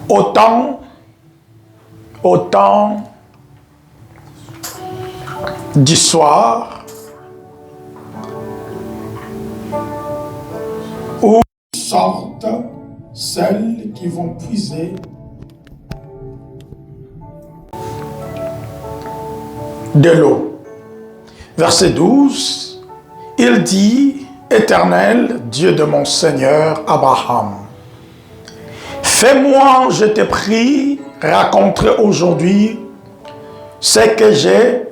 au temps du soir, où sortent celles qui vont puiser de l'eau. Verset 12, il dit, Éternel, Dieu de mon Seigneur Abraham, fais-moi, je te prie, raconter aujourd'hui ce que j'ai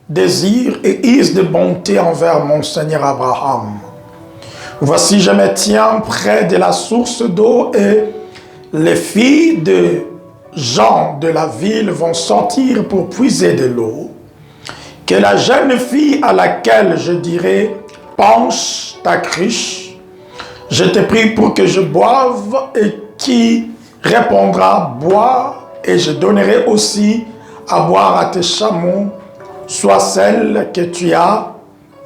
désir et use de bonté envers mon Seigneur Abraham. Voici, je me tiens près de la source d'eau et les filles de gens de la ville vont sortir pour puiser de l'eau. Que la jeune fille à laquelle je dirai, penche ta cruche, je te prie pour que je boive, et qui répondra, bois, et je donnerai aussi à boire à tes chameaux, soit celle que tu as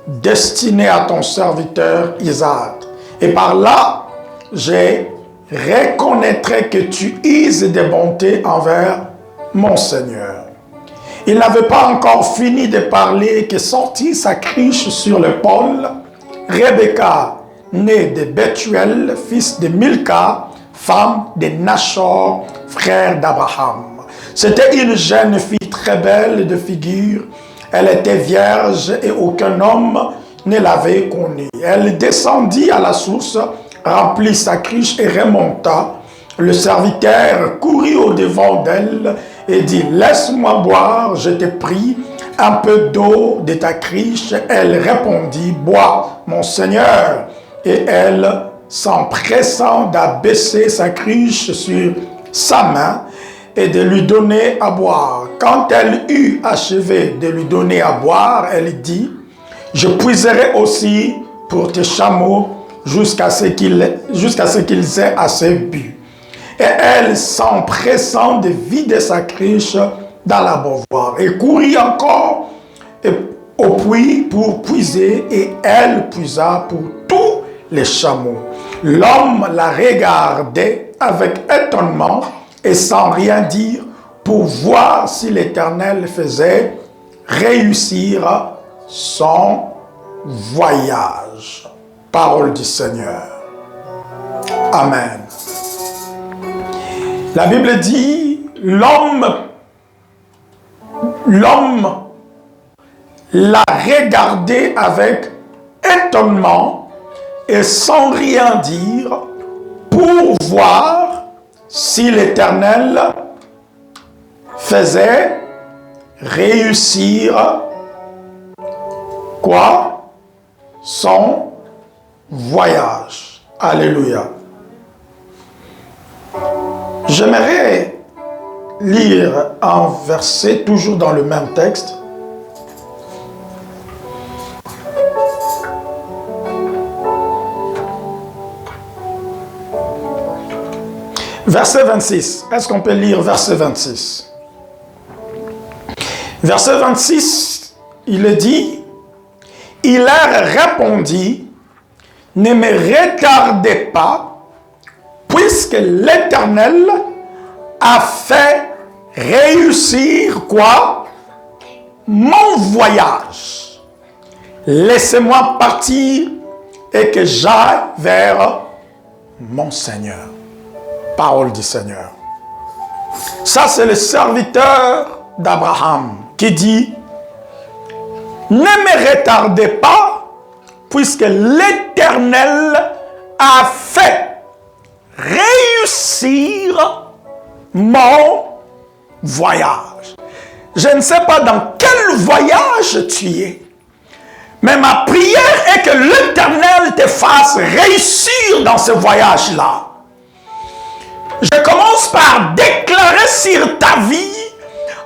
destinée à ton serviteur Isaac. Et par là, je reconnaîtrai que tu uses de bonté envers mon Seigneur. Il n'avait pas encore fini de parler que sortit sa cruche sur l'épaule, Rebecca, née de Bethuel, fils de Milca, femme de Nachor, frère d'Abraham. C'était une jeune fille très belle de figure. Elle était vierge et aucun homme ne l'avait connue. Elle descendit à la source, remplit sa cruche et remonta. Le serviteur courut au-devant d'elle et dit, laisse-moi boire, je te prie, un peu d'eau de ta cruche. Elle répondit, bois, mon Seigneur. Et elle, s'empressant d'abaisser sa cruche sur sa main et de lui donner à boire. Quand elle eut achevé de lui donner à boire, elle dit, je puiserai aussi pour tes chameaux jusqu'à ce qu'ils aient assez bu. Et elle, s'empressant de vider sa cruche dans la beauvoir, et courut encore au puits pour puiser, et elle puisa pour tous les chameaux. L'homme la regardait avec étonnement et sans rien dire pour voir si l'Éternel faisait réussir son voyage. Parole du Seigneur. Amen. La Bible dit, l'homme l'a regardé avec étonnement et sans rien dire pour voir si l'Éternel faisait réussir quoi? Son voyage. Alléluia. J'aimerais lire un verset, toujours dans le même texte. Verset 26. Est-ce qu'on peut lire verset 26? Verset 26, il est dit, il leur répondit, ne me retardez pas, puisque l'Éternel a fait réussir quoi? Mon voyage. Laissez-moi partir et que j'aille vers mon Seigneur. Parole du Seigneur. Ça, c'est le serviteur d'Abraham qui dit, ne me retardez pas, puisque l'Éternel a fait réussir mon voyage. Je ne sais pas dans quel voyage tu es, mais ma prière est que l'Éternel te fasse réussir dans ce voyage-là. Je commence par déclarer sur ta vie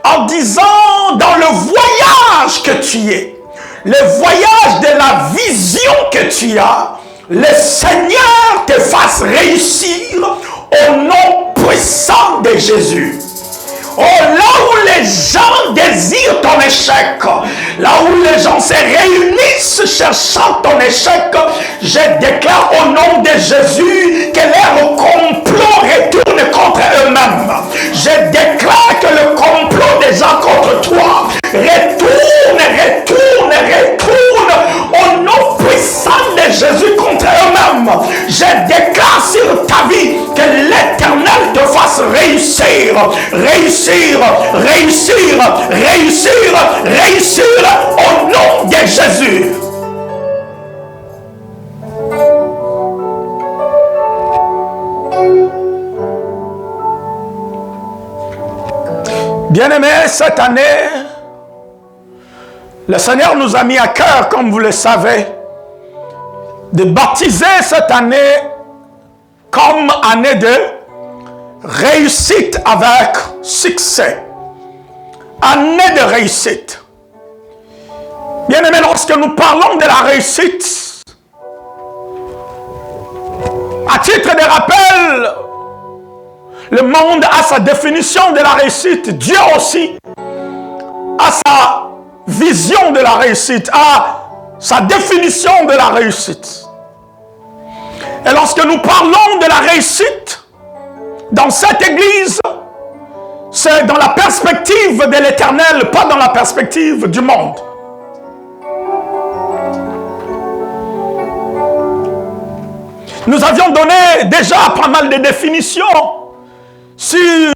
en disant dans le voyage que tu es, le voyage de la vision que tu as, le Seigneur te fasse réussir au nom puissant de Jésus. Oh, là où les gens désirent ton échec, là où les gens se réunissent cherchant ton échec, je déclare au nom de Jésus que leur complot retourne contre eux-mêmes. réussir, réussir, réussir, réussir au nom de Jésus. Bien-aimés, cette année, le Seigneur nous a mis à cœur, comme vous le savez, de baptiser cette année comme année de réussite avec succès. Année de réussite. Bien-aimés, lorsque nous parlons de la réussite, à titre de rappel, le monde a sa définition de la réussite. Dieu aussi a sa vision de la réussite, a sa définition de la réussite. Et lorsque nous parlons de la réussite dans cette église, c'est dans la perspective de l'Éternel, pas dans la perspective du monde. Nous avions donné déjà pas mal de définitions sur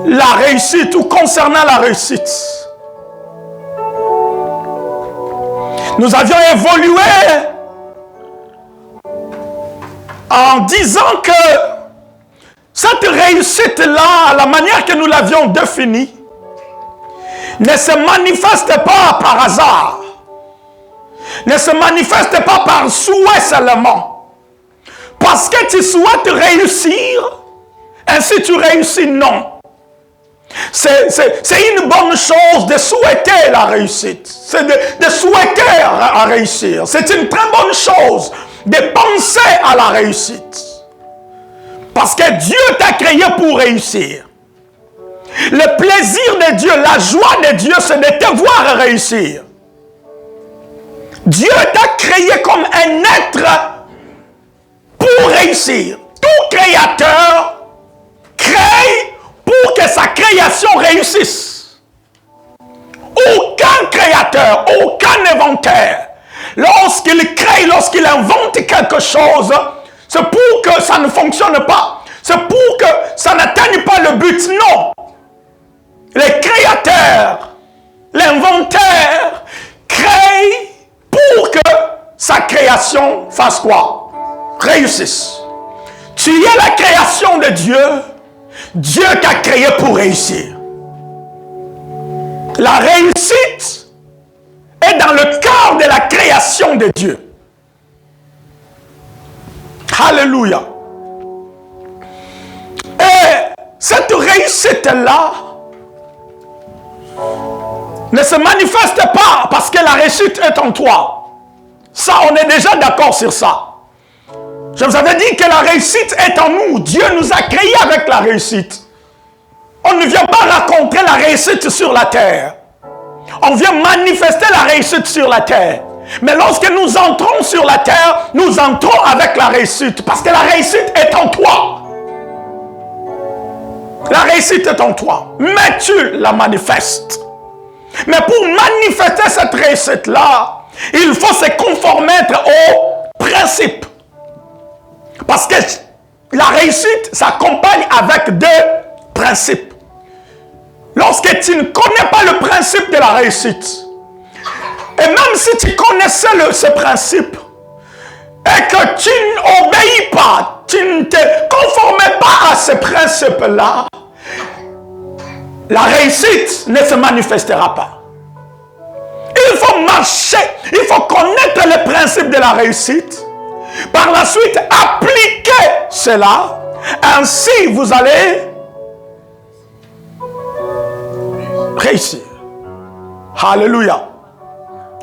la réussite ou concernant la réussite. Nous avions évolué en disant que cette réussite-là, la manière que nous l'avions définie, ne se manifeste pas par hasard, ne se manifeste pas par souhait seulement. Parce que tu souhaites réussir, ainsi tu réussis, non. C'est une bonne chose de souhaiter la réussite. C'est de souhaiter à réussir. C'est une très bonne chose de penser à la réussite. Parce que Dieu t'a créé pour réussir. Le plaisir de Dieu, la joie de Dieu, c'est de te voir réussir. Dieu t'a créé comme un être pour réussir. Tout créateur crée pour que sa création réussisse. Aucun créateur, aucun inventeur, lorsqu'il crée, lorsqu'il invente quelque chose, c'est pour que ça ne fonctionne pas. C'est pour que ça n'atteigne pas le but. Non. Le créateur, l'inventeur, crée pour que sa création fasse quoi? Réussisse. Tu es la création de Dieu. Dieu t'a créé pour réussir. La réussite est dans le cœur de la création de Dieu. Alléluia. Et cette réussite-là ne se manifeste pas parce que la réussite est en toi. Ça, on est déjà d'accord sur ça. Je vous avais dit que la réussite est en nous. Dieu nous a créés avec la réussite. On ne vient pas raconter la réussite sur la terre. On vient manifester la réussite sur la terre. Mais lorsque nous entrons sur la terre, nous entrons avec la réussite. Parce que la réussite est en toi. La réussite est en toi. Mais tu la manifestes. Mais pour manifester cette réussite-là, il faut se conformer au principe. Parce que la réussite s'accompagne avec deux principes. Lorsque tu ne connais pas le principe de la réussite, et même si tu connaissais ce principe, et que tu n'obéis pas, tu ne te conformais pas à ce principe-là, la réussite ne se manifestera pas. Il faut marcher, il faut connaître le principe de la réussite. Par la suite, appliquez cela. Ainsi, vous allez réussir. Alléluia.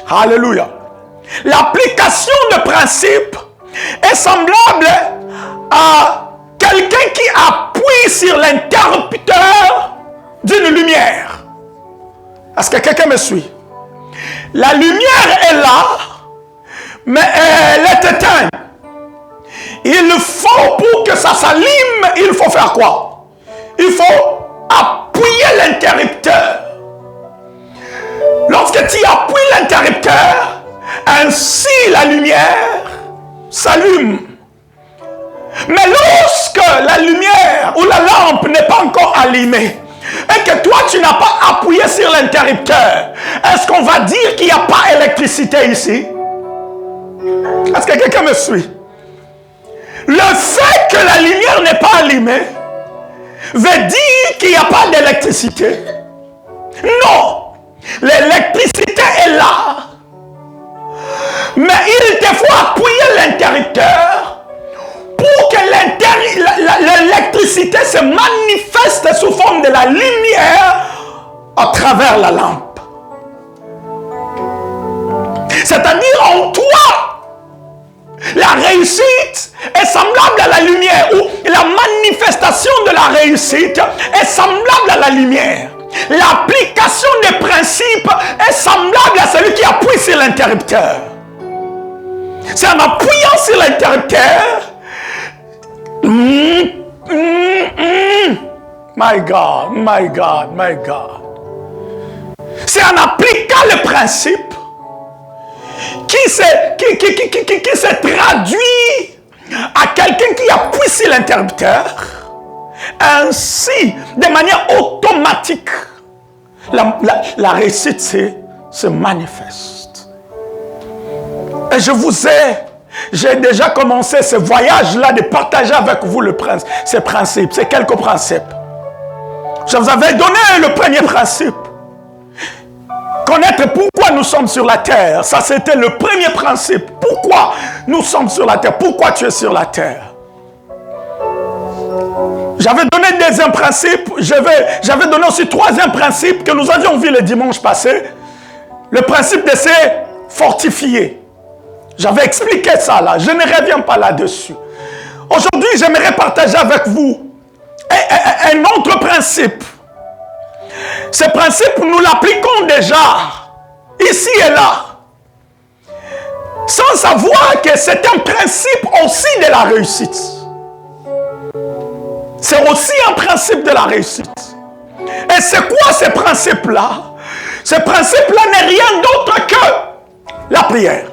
Alléluia. L'application de principe est semblable à quelqu'un qui appuie sur l'interrupteur d'une lumière. Est-ce que quelqu'un me suit? La lumière est là, mais elle est éteinte. Il faut, pour que ça s'allume, il faut faire quoi? Il faut appuyer l'interrupteur. Lorsque tu appuies l'interrupteur, ainsi la lumière s'allume. Mais lorsque la lumière ou la allumé et que toi tu n'as pas appuyé sur l'interrupteur, est-ce qu'on va dire qu'il n'y a pas d'électricité ici? Est-ce que quelqu'un me suit? Le fait que la lumière n'est pas allumée veut dire qu'il n'y a pas d'électricité? Non! L'électricité est là. Mais il te faut appuyer l'interrupteur pour que l'électricité se manifeste sous forme de la lumière à travers la lampe. C'est-à-dire en toi, la réussite est semblable à la lumière, ou la manifestation de la réussite est semblable à la lumière. L'application des principes est semblable à celui qui appuie sur l'interrupteur. C'est en appuyant sur l'interrupteur. My God, my God, my God. C'est en appliquant le principe qui se traduit à quelqu'un qui appuie sur l'interrupteur. Ainsi, de manière automatique, la réussite se manifeste. Et j'ai déjà commencé ce voyage-là de partager avec vous ces principes, ces quelques principes. Je vous avais donné le premier principe. Connaître pourquoi nous sommes sur la terre. Ça, c'était le premier principe. Pourquoi nous sommes sur la terre? Pourquoi tu es sur la terre? J'avais donné le deuxième principe. J'avais donné aussi le troisième principe que nous avions vu le dimanche passé. Le principe de se fortifier. J'avais expliqué ça là. Je ne reviens pas là-dessus. Aujourd'hui, j'aimerais partager avec vous un autre principe. Ce principe, nous l'appliquons déjà, ici et là, sans savoir que c'est un principe aussi de la réussite. C'est aussi un principe de la réussite. Et c'est quoi ce principe-là? Ce principe-là n'est rien d'autre que la prière.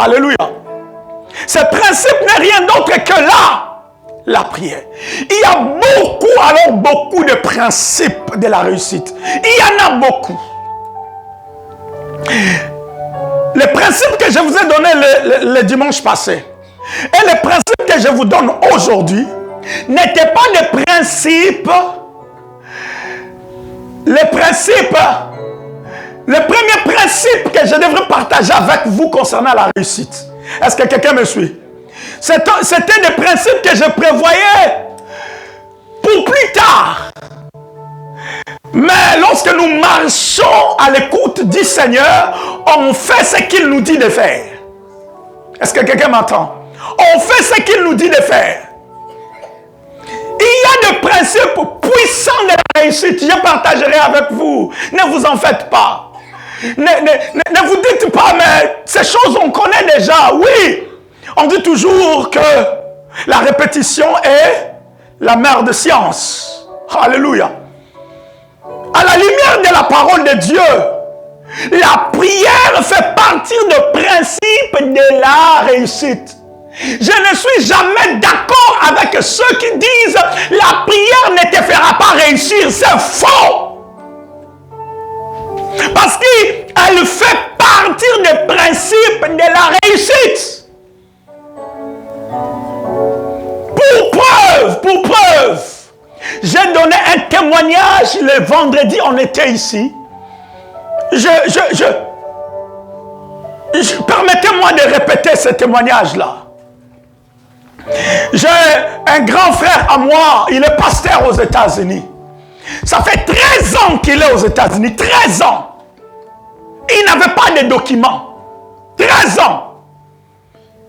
Alléluia. Ce principe n'est rien d'autre que la prière. Il y a beaucoup de principes de la réussite. Il y en a beaucoup. Le principe que je vous ai donné le dimanche passé et le principe que je vous donne aujourd'hui n'étaient pas des principes. Le premier principe que je devrais partager avec vous concernant la réussite. Est-ce que quelqu'un me suit? C'était des principes que je prévoyais pour plus tard. Mais lorsque nous marchons à l'écoute du Seigneur, on fait ce qu'il nous dit de faire. Est-ce que quelqu'un m'entend? On fait ce qu'il nous dit de faire. Il y a des principes puissants de la réussite. Je partagerai avec vous. Ne vous en faites pas. Ne vous dites pas, mais ces choses on connaît déjà. Oui. On dit toujours que la répétition est la mère de science. Alléluia. À la lumière de la parole de Dieu, la prière fait partie du principe de la réussite. Je ne suis jamais d'accord avec ceux qui disent la prière ne te fera pas réussir. C'est faux. Parce qu'elle fait partie des principes de la réussite. Pour preuve, j'ai donné un témoignage le vendredi, on était ici. Permettez-moi de répéter ce témoignage-là. J'ai un grand frère à moi, il est pasteur aux États-Unis. Ça fait 13 ans qu'il est aux États-Unis, 13 ans. Il n'avait pas de documents. 13 ans.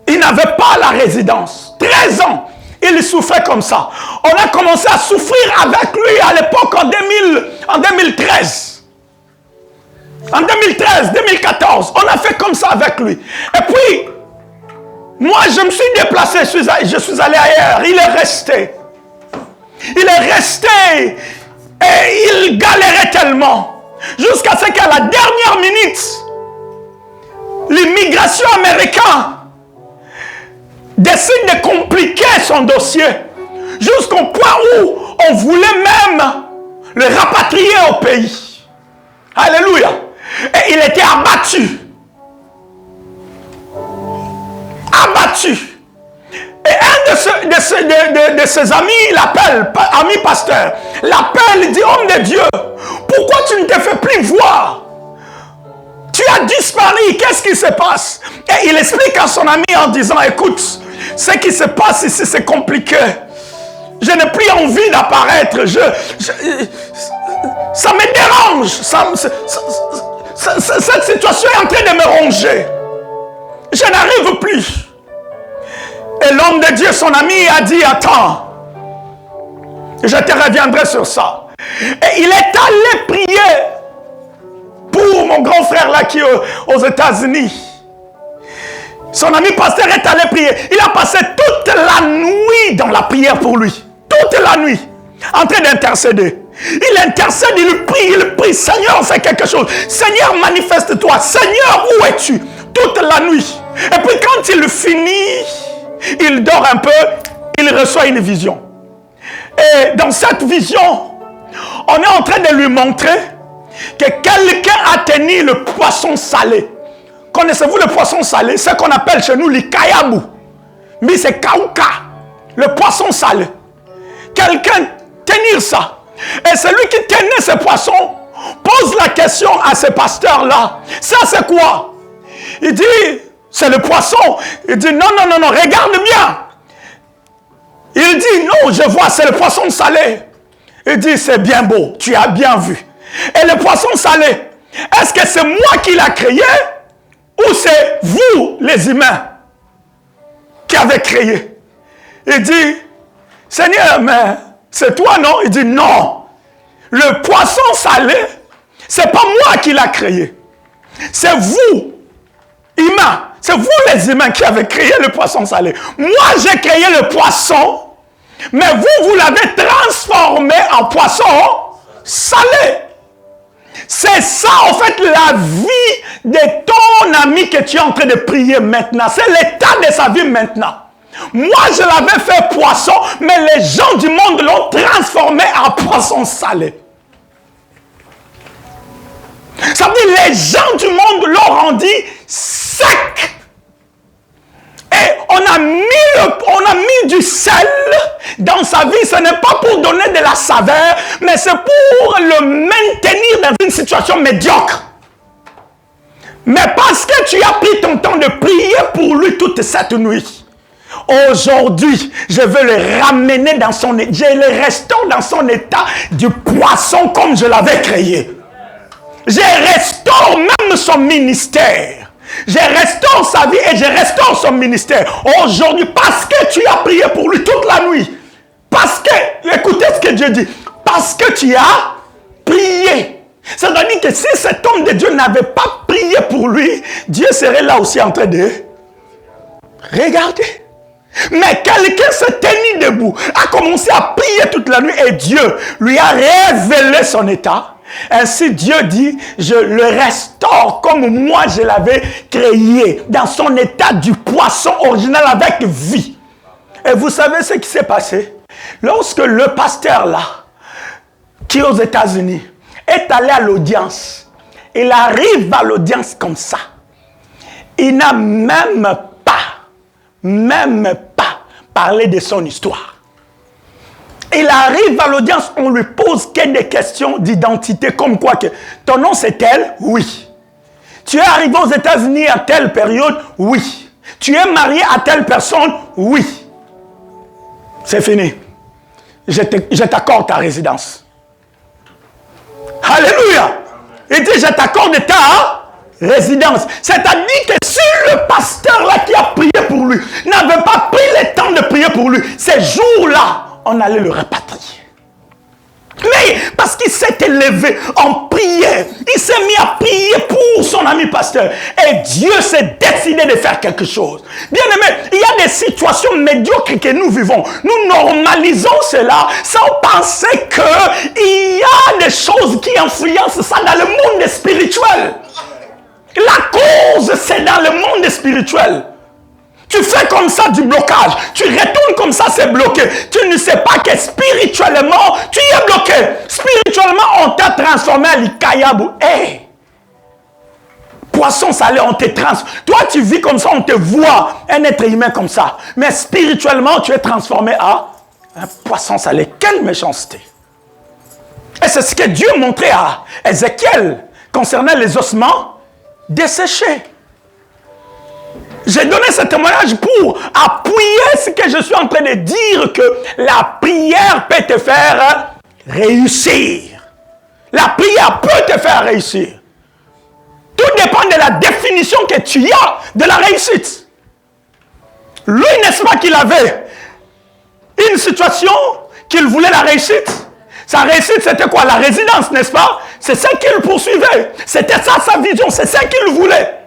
Il n'avait pas la résidence. 13 ans. Il souffrait comme ça. On a commencé à souffrir avec lui à l'époque en 2013. En 2013, 2014, on a fait comme ça avec lui. Et puis, moi je me suis déplacé, je suis allé ailleurs. Il est resté. Il est resté. Et il galérait tellement. Jusqu'à ce qu'à la dernière minute, l'immigration américaine décide de compliquer son dossier jusqu'au point où on voulait même le rapatrier au pays. Alléluia. Et il était abattu. Abattu. Et un de ses amis l'appelle, ami pasteur, l'appelle, il dit, homme de Dieu, pourquoi tu ne te fais plus voir? Tu as disparu, qu'est-ce qui se passe? Et il explique à son ami en disant, écoute, ce qui se passe ici, c'est compliqué. Je n'ai plus envie d'apparaître. Ça me dérange. Cette situation est en train de me ronger. Je n'arrive plus. Et l'homme de Dieu, son ami, a dit, attends, je te reviendrai sur ça. Et il est allé prier pour mon grand frère là qui est aux États-Unis. Son ami pasteur est allé prier. Il a passé toute la nuit dans la prière pour lui. Toute la nuit. En train d'intercéder. Il intercède, il prie. Seigneur, fais quelque chose. Seigneur, manifeste-toi. Seigneur, où es-tu? Toute la nuit. Et puis quand il finit, il dort un peu, il reçoit une vision. Et dans cette vision, on est en train de lui montrer que quelqu'un a tenu le poisson salé. Connaissez-vous le poisson salé? Ce qu'on appelle chez nous l'ikayabu. Mais c'est kauka, le poisson salé. Quelqu'un tenir ça. Et celui qui tenait ce poisson pose la question à ce pasteur-là. Ça c'est quoi? Il dit, c'est le poisson. Il dit, non, regarde bien. Il dit, non, je vois, c'est le poisson salé. Il dit, c'est bien beau, tu as bien vu. Et le poisson salé, est-ce que c'est moi qui l'ai créé ou c'est vous, les humains, qui avez créé? Il dit, Seigneur, mais c'est toi, non? Il dit, non. Le poisson salé, c'est pas moi qui l'ai créé. C'est vous, humains. C'est vous, les humains, qui avez créé le poisson salé. Moi, j'ai créé le poisson, mais vous l'avez transformé en poisson salé. C'est ça, en fait, la vie de ton ami que tu es en train de prier maintenant. C'est l'état de sa vie maintenant. Moi, je l'avais fait poisson, mais les gens du monde l'ont transformé en poisson salé. Ça veut dire les gens du monde l'ont rendu sec. Et on a mis du sel dans sa vie. Ce n'est pas pour donner de la saveur, mais c'est pour le maintenir dans une situation médiocre. Mais parce que tu as pris ton temps de prier pour lui toute cette nuit, aujourd'hui, je veux le ramener dans son état. Je le restaure dans son état du poisson comme je l'avais créé. Je restaure même son ministère. Je restaure sa vie et je restaure son ministère. Aujourd'hui, parce que tu as prié pour lui toute la nuit. Parce que, écoutez ce que Dieu dit. Parce que tu as prié. C'est-à-dire que si cet homme de Dieu n'avait pas prié pour lui, Dieu serait là aussi en train de regarder. Mais quelqu'un se tenait debout, a commencé à prier toute la nuit et Dieu lui a révélé son état. Ainsi Dieu dit, je le restaure comme moi je l'avais créé, dans son état du poisson original avec vie. Et vous savez ce qui s'est passé? Lorsque le pasteur là, qui est aux États-Unis, est allé à l'audience, il arrive à l'audience comme ça. Il n'a même pas parlé de son histoire. Il arrive à l'audience, on lui pose que des questions d'identité, comme quoi que ton nom c'est tel? Oui. Tu es arrivé aux États-Unis à telle période? Oui. Tu es marié à telle personne? Oui. C'est fini. Je t'accorde ta résidence. Alléluia. Il dit, je t'accorde ta résidence. C'est-à-dire que si le pasteur là qui a prié pour lui n'avait pas pris le temps de prier pour lui, ces jours-là, on allait le rapatrier. Mais parce qu'il s'est élevé en prière, il s'est mis à prier pour son ami pasteur. Et Dieu s'est décidé de faire quelque chose. Bien aimé, il y a des situations médiocres que nous vivons. Nous normalisons cela sans penser qu'il y a des choses qui influencent ça dans le monde spirituel. La cause, c'est dans le monde spirituel. Tu fais comme ça du blocage. Tu retournes comme ça, c'est bloqué. Tu ne sais pas que spirituellement, tu y es bloqué. Spirituellement, on t'a transformé en l'ikayabu. Hey! Poisson salé, on te transforme. Toi, tu vis comme ça, on te voit, un être humain comme ça. Mais spirituellement, tu es transformé en un poisson salé. Quelle méchanceté! Et c'est ce que Dieu montrait à Ézéchiel concernant les ossements desséchés. J'ai donné ce témoignage pour appuyer ce que je suis en train de dire, que la prière peut te faire réussir. La prière peut te faire réussir. Tout dépend de la définition que tu as de la réussite. Lui, n'est-ce pas qu'il avait une situation qu'il voulait la réussite? Sa réussite, c'était quoi? La résidence, n'est-ce pas? C'est ça qu'il poursuivait. C'était ça sa vision, c'est ça qu'il voulait.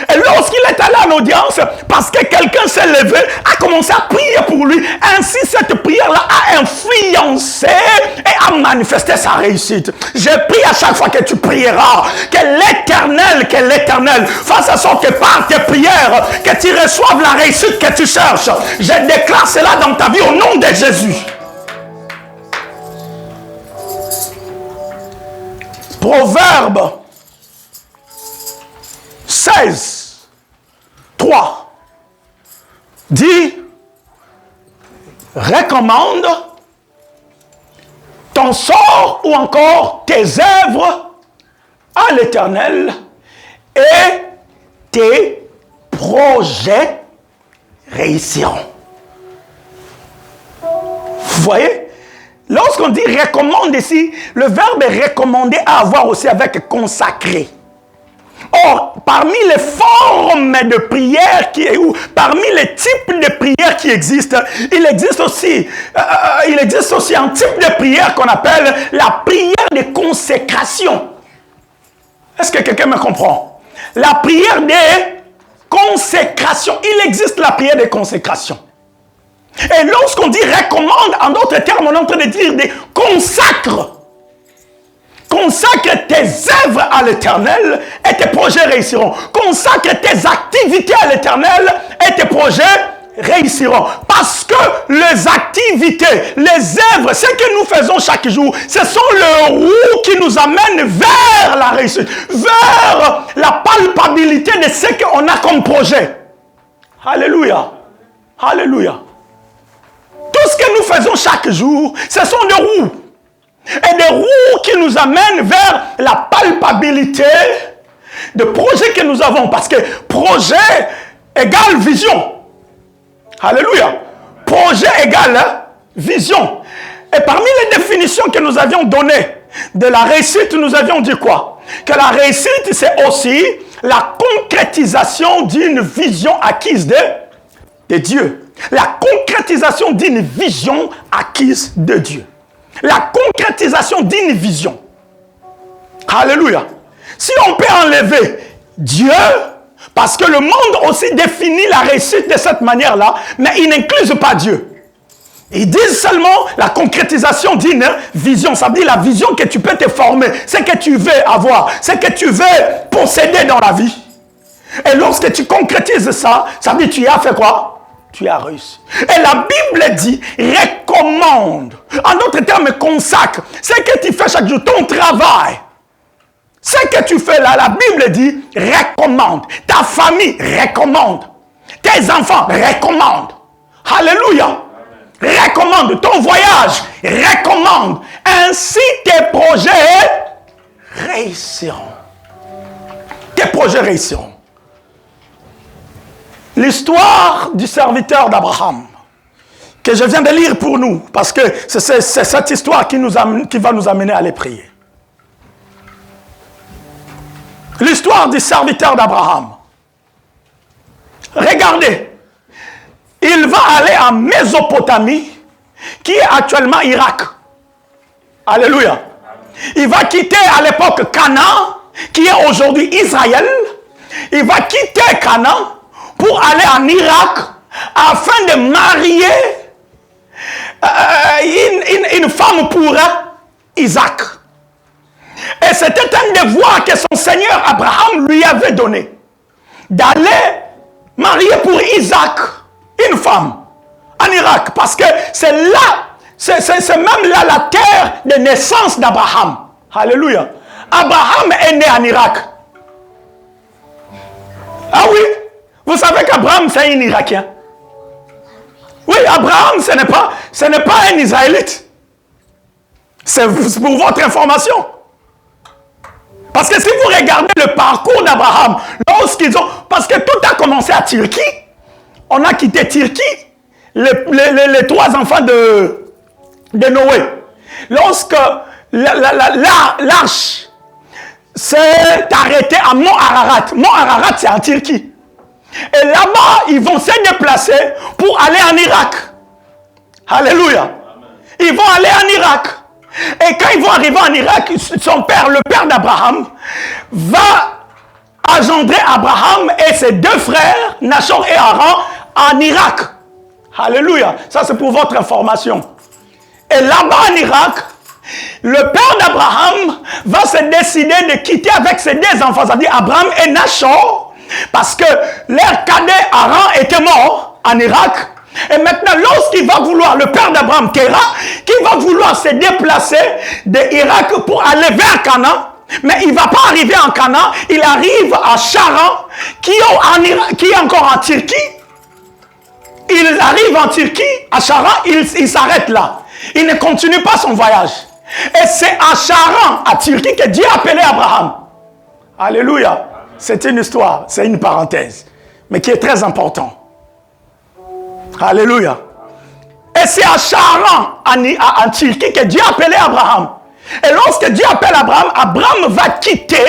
Et lorsqu'il est allé en audience, parce que quelqu'un s'est levé, a commencé à prier pour lui, ainsi cette prière-là a influencé et a manifesté sa réussite. Je prie à chaque fois que tu prieras, que l'Éternel fasse en sorte que par tes prières, que tu reçoives la réussite que tu cherches. Je déclare cela dans ta vie au nom de Jésus. Proverbe 16, 3 dit: recommande ton sort ou encore tes œuvres à l'Éternel et tes projets réussiront. Vous voyez? Lorsqu'on dit recommande ici, le verbe est recommandé à avoir aussi avec consacré. Or, parmi les formes de prière ou parmi les types de prières qui existent, il existe aussi un type de prière qu'on appelle la prière de consécration. Est-ce que quelqu'un me comprend? La prière de consécration. Il existe la prière de consécration. Et lorsqu'on dit recommande, en d'autres termes, on est en train de dire des consacre. Consacre tes œuvres à l'Éternel et tes projets réussiront. Consacre tes activités à l'Éternel et tes projets réussiront. Parce que les activités, les œuvres, ce que nous faisons chaque jour, ce sont les roues qui nous amènent vers la réussite, vers la palpabilité de ce qu'on a comme projet. Alléluia. Alléluia. Tout ce que nous faisons chaque jour, ce sont des roues. Et des roues qui nous amènent vers la palpabilité de projets que nous avons. Parce que projet égale vision. Alléluia. Projet égale vision. Et parmi les définitions que nous avions données de la réussite, nous avions dit quoi? Que la réussite, c'est aussi la concrétisation d'une vision acquise de Dieu. La concrétisation d'une vision acquise de Dieu. La concrétisation d'une vision. Alléluia. Si on peut enlever Dieu, parce que le monde aussi définit la réussite de cette manière-là, mais ils n'incluent pas Dieu. Ils disent seulement la concrétisation d'une vision. Ça veut dire la vision que tu peux te former, ce que tu veux avoir, ce que tu veux posséder dans la vie. Et lorsque tu concrétises ça, ça veut dire tu as fait quoi? Tu as réussi. Et la Bible dit recommande. En d'autres termes, consacre. Ce que tu fais chaque jour, ton travail. Ce que tu fais là, la Bible dit recommande. Ta famille recommande. Tes enfants recommande. Alléluia. Recommande. Ton voyage recommande. Ainsi tes projets réussiront. Tes projets réussiront. L'histoire du serviteur d'Abraham, que je viens de lire pour nous, parce que c'est cette histoire qui va nous amener à les prier. L'histoire du serviteur d'Abraham. Regardez, il va aller en Mésopotamie, qui est actuellement Irak. Alléluia. Il va quitter à l'époque Canaan, qui est aujourd'hui Israël. Il va quitter Canaan pour aller en Irak afin de marier une femme pour Isaac. Et c'était un devoir que son Seigneur Abraham lui avait donné, d'aller marier pour Isaac une femme en Irak, parce que c'est là, c'est même là la terre de naissance d'Abraham. Alléluia. Abraham est né en Irak. Ah oui, vous savez qu'Abraham c'est un Irakien. Oui, Abraham ce n'est pas un Israélite. C'est pour votre information. Parce que si vous regardez le parcours d'Abraham, parce que tout a commencé à Turquie, on a quitté Turquie, les 3 enfants de Noé. Lorsque l'arche s'est arrêtée à Mont Ararat. Mont Ararat, c'est en Turquie. Et là-bas, ils vont se déplacer pour aller en Irak. Alléluia. Ils vont aller en Irak. Et quand ils vont arriver en Irak, son père, le père d'Abraham, va engendrer Abraham et ses 2 frères, Nachor et Haran, en Irak. Alléluia. Ça, c'est pour votre information. Et là-bas en Irak, le père d'Abraham va se décider de quitter avec ses 2 enfants, c'est-à-dire Abraham et Nachor, parce que leur cadet Haran était mort en Irak. Et maintenant, lorsqu'il va vouloir, le père d'Abraham, Terah, qui va vouloir se déplacer d'Irak pour aller vers Canaan, mais il ne va pas arriver en Canaan, il arrive à Charan, qui est encore en Turquie. Il arrive en Turquie, à Charan, il s'arrête là. Il ne continue pas son voyage. Et c'est à Charan, à Turquie, que Dieu a appelé Abraham. Alléluia. C'est une histoire, c'est une parenthèse, mais qui est très importante. Alléluia. Et c'est à Charan, en Turquie, que Dieu a appelé Abraham. Et lorsque Dieu appelle Abraham, Abraham va quitter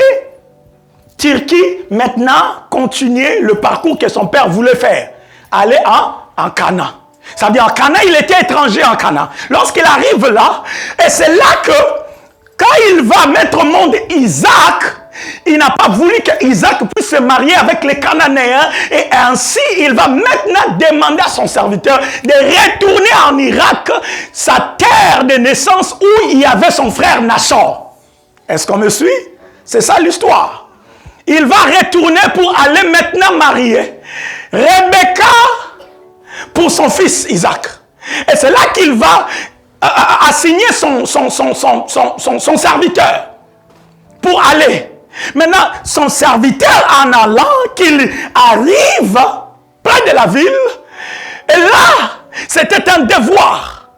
Turquie, maintenant continuer le parcours que son père voulait faire. Aller en Canaan. Ça veut dire en Canaan, il était étranger en Canaan. Lorsqu'il arrive là, et c'est là que, quand il va mettre au monde Isaac, il n'a pas voulu que Isaac puisse se marier avec les Cananéens, et ainsi il va maintenant demander à son serviteur de retourner en Irak, sa terre de naissance où il y avait son frère Nachor. Est-ce qu'on me suit? C'est ça l'histoire. Il va retourner pour aller maintenant marier Rebecca pour son fils Isaac. Et c'est là qu'il va assigner son serviteur pour aller. Maintenant, son serviteur en allant, qu'il arrive près de la ville, et là, c'était un devoir.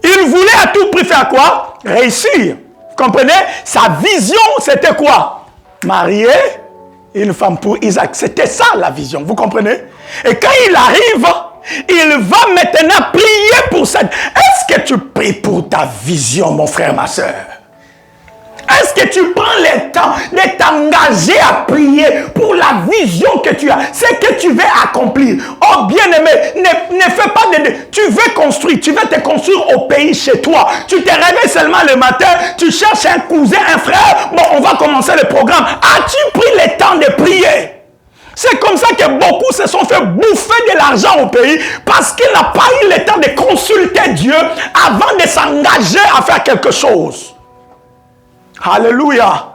Il voulait à tout prix faire quoi? Réussir. Vous comprenez? Sa vision, c'était quoi? Marier une femme pour Isaac. C'était ça la vision, vous comprenez? Et quand il arrive, il va maintenant prier pour ça. Est-ce que tu pries pour ta vision, mon frère, ma soeur? Est-ce que tu prends le temps de t'engager à prier pour la vision que tu as, ce que tu veux accomplir? Oh bien-aimé, ne fais pas de... Tu veux construire, tu veux te construire au pays chez toi. Tu te réveilles seulement le matin, tu cherches un cousin, un frère. Bon, on va commencer le programme. As-tu pris le temps de prier? C'est comme ça que beaucoup se sont fait bouffer de l'argent au pays parce qu'ils n'ont pas eu le temps de consulter Dieu avant de s'engager à faire quelque chose. Alléluia.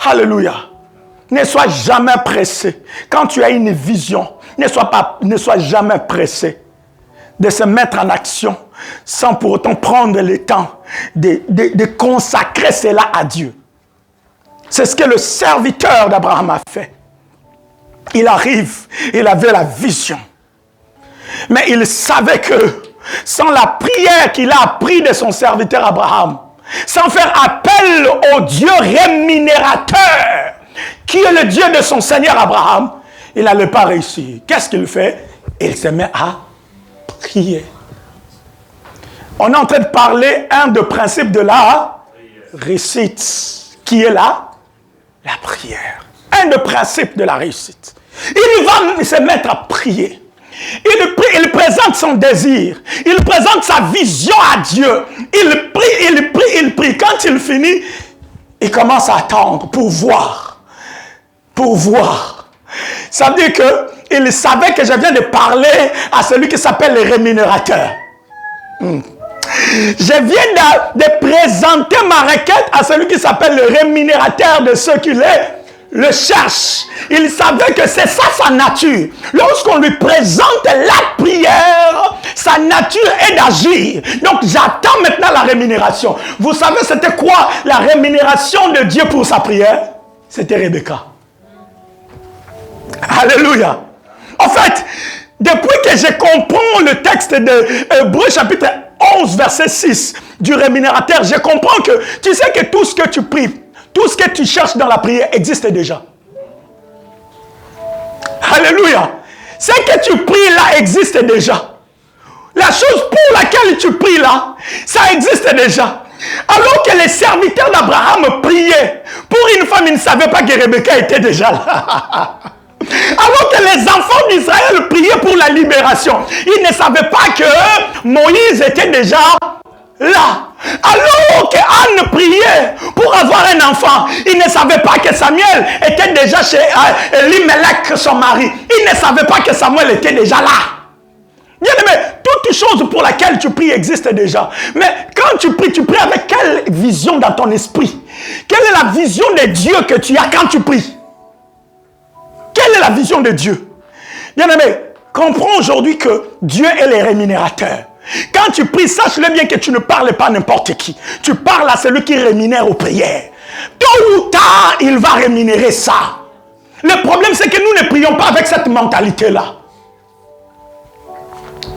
Alléluia. Ne sois jamais pressé. Quand tu as une vision, ne sois jamais pressé de se mettre en action sans pour autant prendre le temps de consacrer cela à Dieu. C'est ce que le serviteur d'Abraham a fait. Il arrive, il avait la vision. Mais il savait que sans la prière qu'il a appris de son serviteur Abraham, sans faire appel au Dieu rémunérateur, qui est le Dieu de son Seigneur Abraham, il n'allait pas réussir. Qu'est-ce qu'il fait? Il se met à prier. On est en train de parler un des principes de la réussite, qui est la prière. Un des principes de la réussite. Il va se mettre à prier. Il présente son désir. Il présente sa vision à Dieu. Il prie. Quand il finit, il commence à attendre pour voir. Pour voir. Ça veut dire qu'il savait que je viens de parler à celui qui s'appelle le rémunérateur. Je viens de présenter ma requête à celui qui s'appelle le rémunérateur de ce qu'il est. le cherche. Il savait que c'est ça sa nature. Lorsqu'on lui présente la prière, sa nature est d'agir. Donc j'attends maintenant la rémunération. Vous savez c'était quoi la rémunération de Dieu pour sa prière? C'était Rebecca. Alléluia. En fait, depuis que je comprends le texte de Hébreux chapitre 11 verset 6 du rémunérateur, je comprends que tu sais que tout ce que tu pries, tout ce que tu cherches dans la prière existe déjà. Alléluia. Ce que tu pries là existe déjà. La chose pour laquelle tu pries là, ça existe déjà. Alors que les serviteurs d'Abraham priaient pour une femme, ils ne savaient pas que Rebecca était déjà là. Alors que les enfants d'Israël priaient pour la libération, ils ne savaient pas que Moïse était déjà là. Alors que Anne priait pour avoir un enfant, ils ne savaient pas que Samuel était déjà chez Elimelech, son mari. Ils ne savaient pas que Samuel était déjà là. Bien aimé, toute chose pour laquelle tu pries existe déjà. Mais quand tu pries avec quelle vision dans ton esprit? Quelle est la vision de Dieu que tu as quand tu pries? Quelle est la vision de Dieu? Bien aimé, comprends aujourd'hui que Dieu est le rémunérateur. Quand tu pries, sache-le bien que tu ne parles pas à n'importe qui. Tu parles à celui qui rémunère aux prières. Tôt ou tard, il va rémunérer ça. Le problème, c'est que nous ne prions pas avec cette mentalité-là.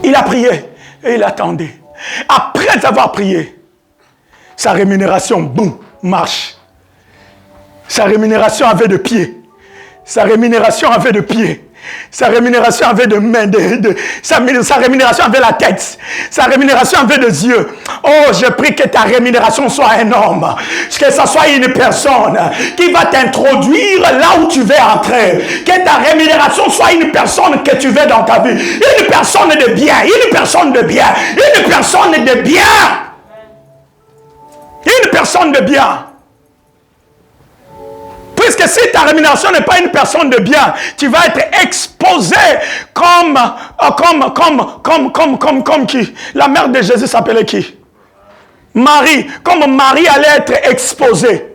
Il a prié et il attendait. Après avoir prié, sa rémunération, boum, marche. Sa rémunération avait de pieds. Sa rémunération avait de pieds. Sa rémunération avait de mains. Sa rémunération avait la tête. Sa rémunération avait des yeux. Oh, je prie que ta rémunération soit un homme. Que ce soit une personne qui va t'introduire là où tu veux entrer. Que ta rémunération soit une personne que tu veux dans ta vie. Une personne de bien. Une personne de bien. Une personne de bien. Une personne de bien. Puisque si ta rémunération n'est pas une personne de bien, tu vas être exposé comme qui? La mère de Jésus s'appelait qui? Marie. Comme Marie allait être exposée.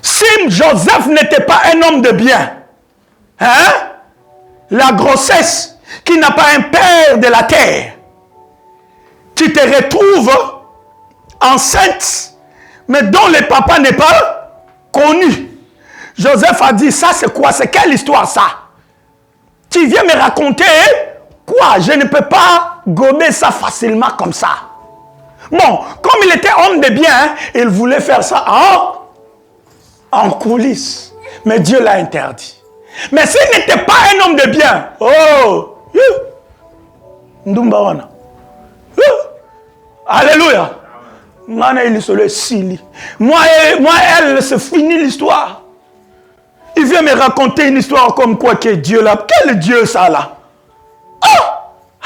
Si Joseph n'était pas un homme de bien, hein? La grossesse qui n'a pas un père de la terre, tu te retrouves enceinte, mais dont le papa n'est pas connu. Joseph a dit, ça c'est quoi? C'est quelle histoire ça? Tu viens me raconter quoi? Je ne peux pas gober ça facilement comme ça. Bon, comme il était homme de bien, il voulait faire ça en coulisses. Mais Dieu l'a interdit. Mais s'il n'était pas un homme de bien, oh, Ndumbawana. Alléluia. Moi, elle, c'est fini l'histoire. Il vient me raconter une histoire comme quoi que Dieu là. Quel Dieu ça là? Oh!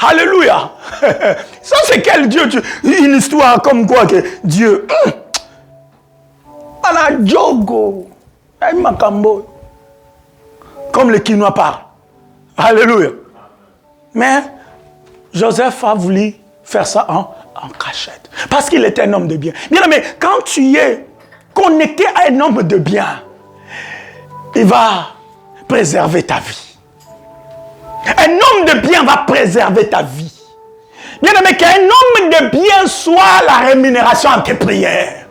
Alléluia! Ça c'est quel Dieu? Une histoire comme quoi que Dieu. Ala Djogo. Comme les Quinois parlent. Alléluia. Mais Joseph a voulu faire ça en cachette. Parce qu'il était un homme de bien. Bien, mais quand tu es connecté à un homme de bien, il va préserver ta vie. Un homme de bien va préserver ta vie. Bien, mais qu'un homme de bien soit la rémunération à tes prières.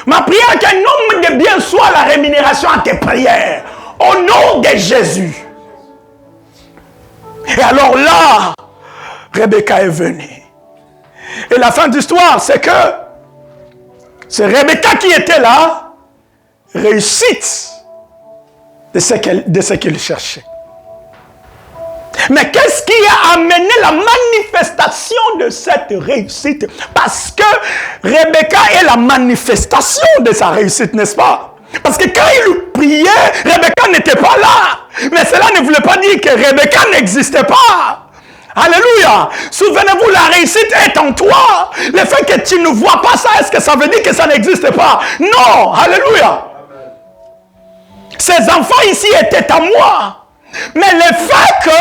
Ma prière, qu'un homme de bien soit la rémunération à tes prières. Au nom de Jésus. Et alors là, Rebecca est venue. Et la fin de l'histoire, c'est que c'est Rebecca qui était là, réussite de ce qu'elle cherchait. Mais qu'est-ce qui a amené la manifestation de cette réussite? Parce que Rebecca est la manifestation de sa réussite, n'est-ce pas? Parce que quand il priait, Rebecca n'était pas là. Mais cela ne voulait pas dire que Rebecca n'existait pas. Alléluia. Souvenez-vous, la réussite est en toi. Le fait que tu ne vois pas ça, est-ce que ça veut dire que ça n'existe pas? Non. Alléluia. Ces enfants ici étaient à moi. Mais le fait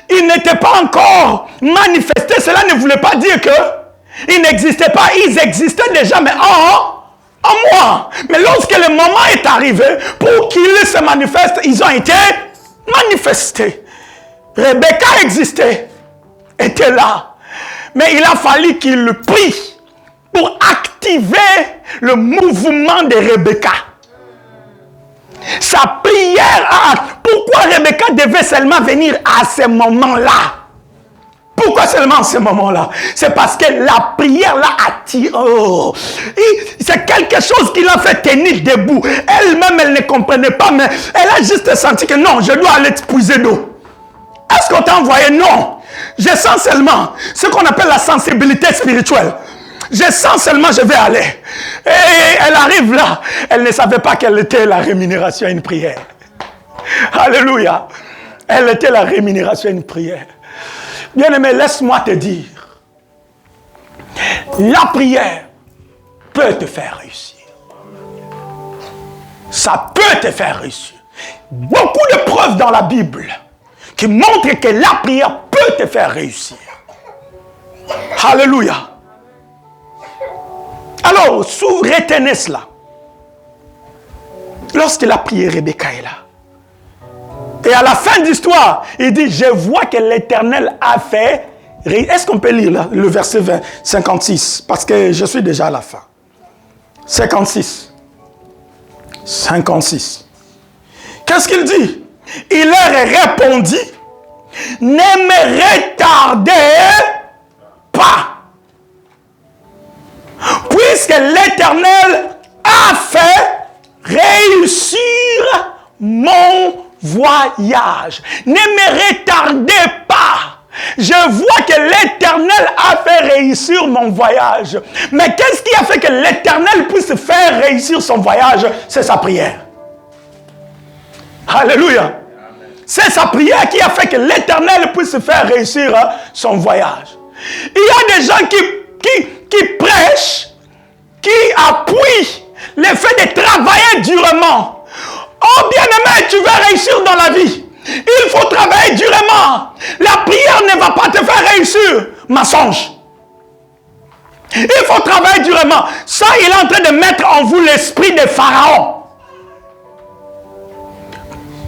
qu'ils n'étaient pas encore manifestés, cela ne voulait pas dire qu'ils n'existaient pas. Ils existaient déjà, mais en moi. Mais lorsque le moment est arrivé pour qu'ils se manifestent, ils ont été manifestés. Rebecca existait, était là. Mais il a fallu qu'il prie pour activer le mouvement de Rebecca. Sa prière, pourquoi Rebecca devait seulement venir à ce moment-là? Pourquoi seulement à ce moment-là? C'est parce que la prière l'a attiré. Oh. C'est quelque chose qui l'a fait tenir debout. Elle-même, elle ne comprenait pas, mais elle a juste senti que non, je dois aller puiser d'eau. Est-ce qu'on t'a envoyé? Non. Je sens seulement ce qu'on appelle la sensibilité spirituelle. Je sens seulement, je vais aller. Et elle arrive là. Elle ne savait pas quelle était la rémunération à une prière. Alléluia. Elle était la rémunération à une prière. Bien-aimé, laisse-moi te dire. La prière peut te faire réussir. Ça peut te faire réussir. Beaucoup de preuves dans la Bible qui montrent que la prière peut te faire réussir. Alléluia. Alors, retenez cela. Lorsqu'il a prié, Rebecca est là. Et à la fin de l'histoire, il dit, je vois que l'Éternel a fait... Est-ce qu'on peut lire là, le verset 56? Parce que je suis déjà à la fin. 56. 56. Qu'est-ce qu'il dit? Il leur répondit, ne me retardez pas. Puisque l'Éternel a fait réussir mon voyage. Ne me retardez pas. Je vois que l'Éternel a fait réussir mon voyage. Mais qu'est-ce qui a fait que l'Éternel puisse faire réussir son voyage? C'est sa prière. Alléluia. C'est sa prière qui a fait que l'Éternel puisse faire réussir son voyage. Il y a des gens qui prêchent, qui appuient le fait de travailler durement. Oh bien-aimé, tu veux réussir dans la vie. Il faut travailler durement. La prière ne va pas te faire réussir. Mensonge. Il faut travailler durement. Ça, il est en train de mettre en vous l'esprit de Pharaon.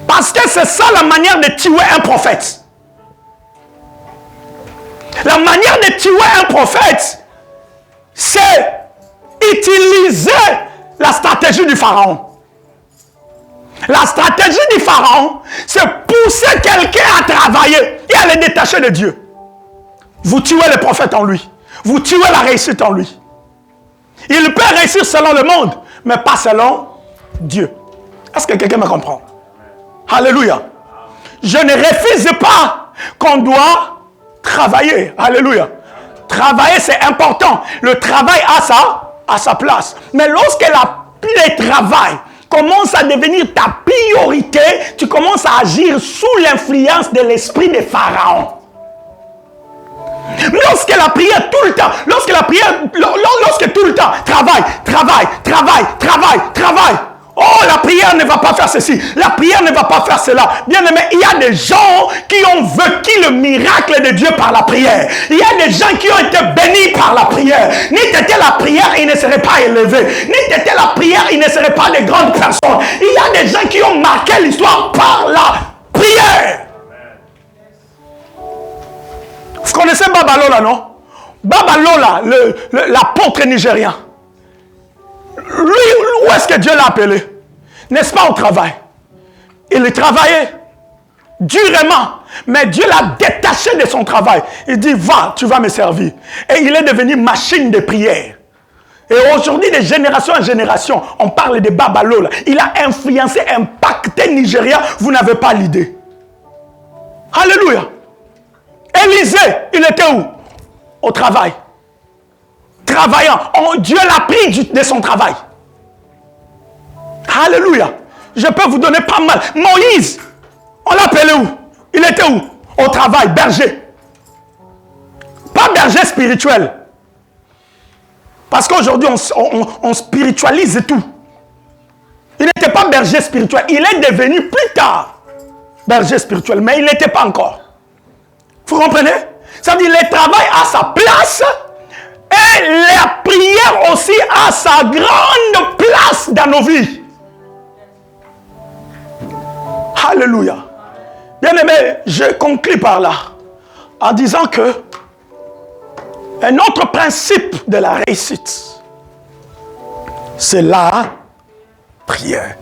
Parce que c'est ça la manière de tuer un prophète. La manière de tuer un prophète, c'est utiliser la stratégie du Pharaon. La stratégie du Pharaon, c'est pousser quelqu'un à travailler et à le détacher de Dieu. Vous tuez le prophète en lui. Vous tuez la réussite en lui. Il peut réussir selon le monde, mais pas selon Dieu. Est-ce que quelqu'un me comprend? Alléluia. Je ne refuse pas qu'on doit travailler. Alléluia. Travailler, c'est important. Le travail a sa place. Mais lorsque le travail commence à devenir ta priorité, tu commences à agir sous l'influence de l'esprit de Pharaon. Lorsque la prière tout le temps, lorsque tout le temps, travail. Oh, la prière ne va pas faire ceci, la prière ne va pas faire cela. Bien aimé, il y a des gens qui ont vécu le miracle de Dieu par la prière. Il y a des gens qui ont été bénis par la prière. N'était la prière, ils ne seraient pas élevés. N'était la prière, ils ne seraient pas de grandes personnes. Il y a des gens qui ont marqué l'histoire par la prière. Vous connaissez Babalola, non? Babalola, l'apôtre nigérien. Lui, où est-ce que Dieu l'a appelé? N'est-ce pas au travail? Il travaillait durement, mais Dieu l'a détaché de son travail. Il dit, va, tu vas me servir. Et il est devenu machine de prière. Et aujourd'hui, de génération en génération, on parle de Babalola. Il a influencé, impacté Nigeria. Vous n'avez pas l'idée. Alléluia. Élisée, il était où? Au travail. Travaillant. Dieu l'a pris de son travail. Alléluia. Je peux vous donner pas mal. Moïse, on l'appelait où? Il était où? Au travail, berger. Pas berger spirituel. Parce qu'aujourd'hui, on spiritualise tout. Il n'était pas berger spirituel. Il est devenu plus tard berger spirituel, mais il n'était pas encore. Vous comprenez? Ça veut dire que le travail a sa place. Et la prière aussi a sa grande place dans nos vies. Alléluia. Bien-aimé, je conclue par là en disant que un autre principe de la réussite, c'est la prière.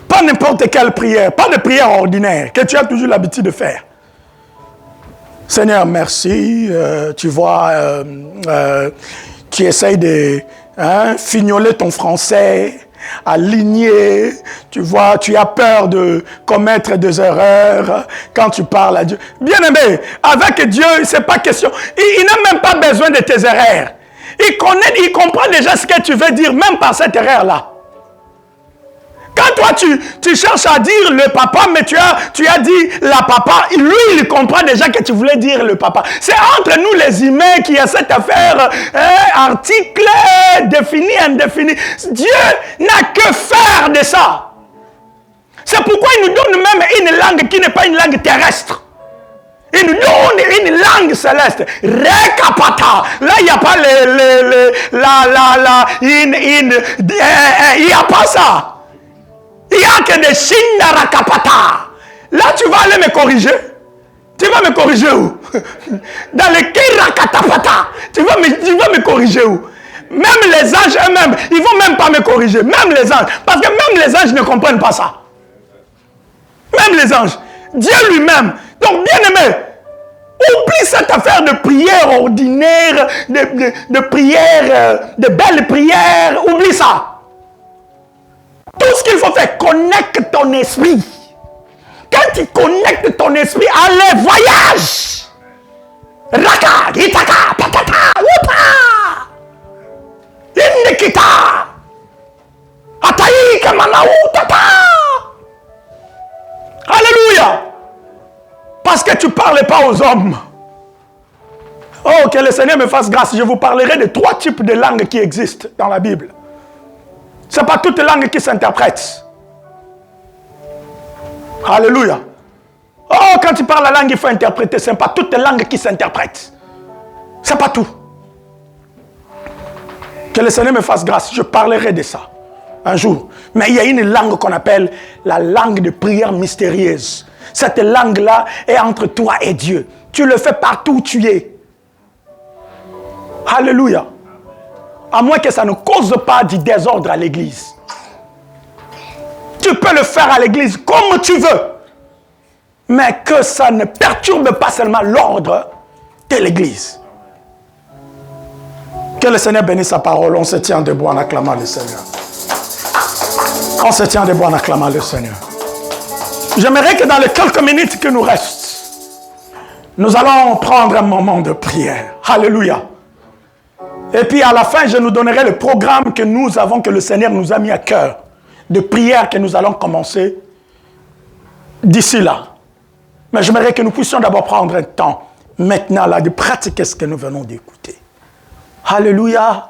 Pas n'importe quelle prière, pas de prière ordinaire que tu as toujours l'habitude de faire. Seigneur, merci. Tu vois, tu essayes de fignoler ton français, aligner. Tu vois, tu as peur de commettre des erreurs quand tu parles à Dieu. Bien-aimé, avec Dieu, c'est pas question. Il n'a même pas besoin de tes erreurs. Il comprend déjà ce que tu veux dire, même par cette erreur-là. Quand toi, tu cherches à dire le papa, mais tu as dit la papa, lui, il comprend déjà que tu voulais dire le papa. C'est entre nous les humains qu'il y a cette affaire, article défini, indéfini. Dieu n'a que faire de ça. C'est pourquoi il nous donne même une langue qui n'est pas une langue terrestre. Il nous donne une langue céleste. Rekapata. Là, il n'y a pas il n'y a pas ça. Il n'y a que des Shindarakapata. Là, tu vas aller me corriger. Tu vas me corriger où? Dans les Kirakatapata. Tu vas me corriger où? Même les anges eux-mêmes, ils ne vont même pas me corriger. Même les anges. Parce que même les anges ne comprennent pas ça. Même les anges. Dieu lui-même. Donc, bien-aimé, oublie cette affaire de prière ordinaire, de prière, de belles prières. Oublie ça. Tout ce qu'il faut faire, connecte ton esprit. Quand tu connectes ton esprit, allez, voyage. Raka, itaka, patata, wuta. Indekita. Ataï, kamanaou, tata. Alléluia. Parce que tu ne parles pas aux hommes. Oh, que le Seigneur me fasse grâce. Je vous parlerai de 3 types de langues qui existent dans la Bible. Ce n'est pas toutes les langues qui s'interprètent. Alléluia. Oh, quand tu parles la langue, il faut interpréter. Ce n'est pas toutes les langues qui s'interprètent. Ce n'est pas tout. Que le Seigneur me fasse grâce. Je parlerai de ça un jour. Mais il y a une langue qu'on appelle la langue de prière mystérieuse. Cette langue-là est entre toi et Dieu. Tu le fais partout où tu es. Alléluia. À moins que ça ne cause pas du désordre à l'église. Tu peux le faire à l'église comme tu veux. Mais que ça ne perturbe pas seulement l'ordre de l'église. Que le Seigneur bénisse sa parole. On se tient debout en acclamant le Seigneur. On se tient debout en acclamant le Seigneur. J'aimerais que dans les quelques minutes qui nous restent, nous allons prendre un moment de prière. Alléluia. Et puis à la fin, je nous donnerai le programme que nous avons, que le Seigneur nous a mis à cœur, de prière que nous allons commencer d'ici là. Mais j'aimerais que nous puissions d'abord prendre un temps, maintenant là, de pratiquer ce que nous venons d'écouter. Alléluia.